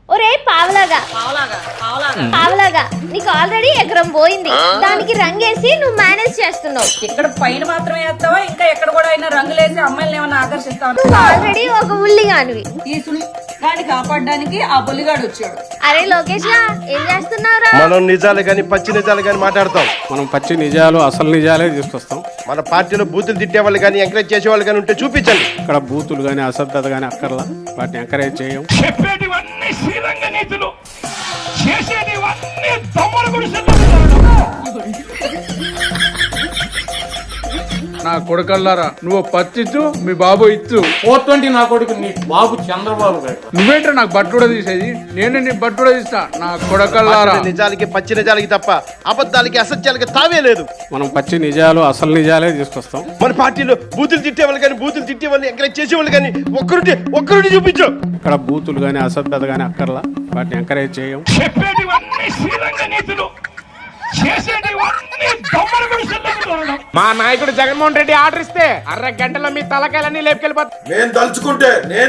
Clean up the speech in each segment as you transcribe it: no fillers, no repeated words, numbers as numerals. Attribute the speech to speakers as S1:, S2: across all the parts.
S1: ఒరే పావలాగా నీకు ఆల్రెడీ ఎకరం పోయింది, దానికి రంగేసి నువ్వు మేనేజ్ చేస్తున్నావు.
S2: ఇక్కడ పైన మాత్రమే వేస్తావా ఇంకా ఎక్కడ కూడా అయినా రంగులేసి అమ్మాయిలు ఏమన్నా ఆకర్షిస్తావా?
S1: నువ్వు ఆల్రెడీ ఒక ఉల్లిగానివి.
S2: ఈ సుల్లిగాన్ని కాపాడడానికి ఆ బుల్లిగాడు వచ్చాడు.
S1: అరే లోకేష్ ఏం చేస్తున్నావురా?
S3: మనం నిజాలు గాని పచ్చి నిజాలు గాని మాట్లాడతాం.
S4: మనం పచ్చి నిజాలు అసలు నిజాలే తీసుకొస్తాం.
S3: మన పార్టీలో బూతులు తిట్టేవాళ్ళు కానీ ఎంకరేజ్ చేసేవాళ్ళు కానీ ఉంటే చూపించండి.
S4: ఇక్కడ బూతులు కానీ అసభ్యత కానీ అక్కర్లా, వాటిని ఎంకరేజ్ చేయం.
S5: చెప్పేటివన్నీ శ్రీరంగ నీతులు, చేసేటివన్నీ దొమ్మల గుడిసె.
S6: నా కొడుకల్లారా, నువ్వు పచ్చిచ్చు మీ బాబు ఇచ్చు.
S7: 420 నా కొడుకు నీ బాబు చంద్రబాబు గారు.
S6: నువ్వేంట్రా నాకు బట్టుడ తీసేది? నేను నీ బట్టుడ తీస్తా. నా కొడుకల్లారా,
S3: నిజాలకి పచ్చి నిజాలకి తప్ప అబద్ధాలకి అసత్యాలకి తావే లేదు.
S4: మనం పచ్చి నిజాలు అసలు నిజాలే తీసుకొస్తాం.
S3: మన పార్టీలో బూతులు తిట్టేవాళ్ళు కానీ బూతులు తిట్టేవాళ్ళు ఎంకరేజ్ చేసేవాళ్ళు కానీ ఒక్కరుంటే చూపించు.
S4: ఇక్కడ బూతులు కానీ అసభ్యత కానీ అక్కర్లా, వాటిని ఎంకరేజ్ చేయం.
S5: చెప్పేటివన్నీ శ్రీరంగ నీతులు, చేసేటివన్నీ దొమ్మల గుడిసె.
S7: మా నాయకుడు జగన్మోహన్ రెడ్డి ఆర్డర్ ఇస్తే 1/2 గంటలో మీ తలకాయలన్నీ లేపుకెళ్ళిపోతాయి.
S8: నేను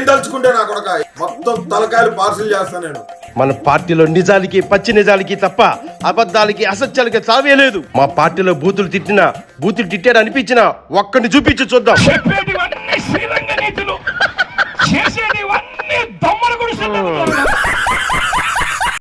S8: దలుచుకుంటే నా కొడక మొత్తం తలకాయలు పార్సిల్ చేస్తా నేను.
S3: మన పార్టీలో నిజాలకి పచ్చి నిజాలకి తప్ప అబద్ధాలకి అసత్యాలకి తావే లేదు. మా పార్టీలో బూతులు తిట్టాడు అనిపించినా ఒక్కడిని చూపించి చూద్దాం.
S5: చెప్పేటివన్నీ శ్రీరంగ నీతులు, చేసేటివన్నీ దొమ్మల గుడిసె.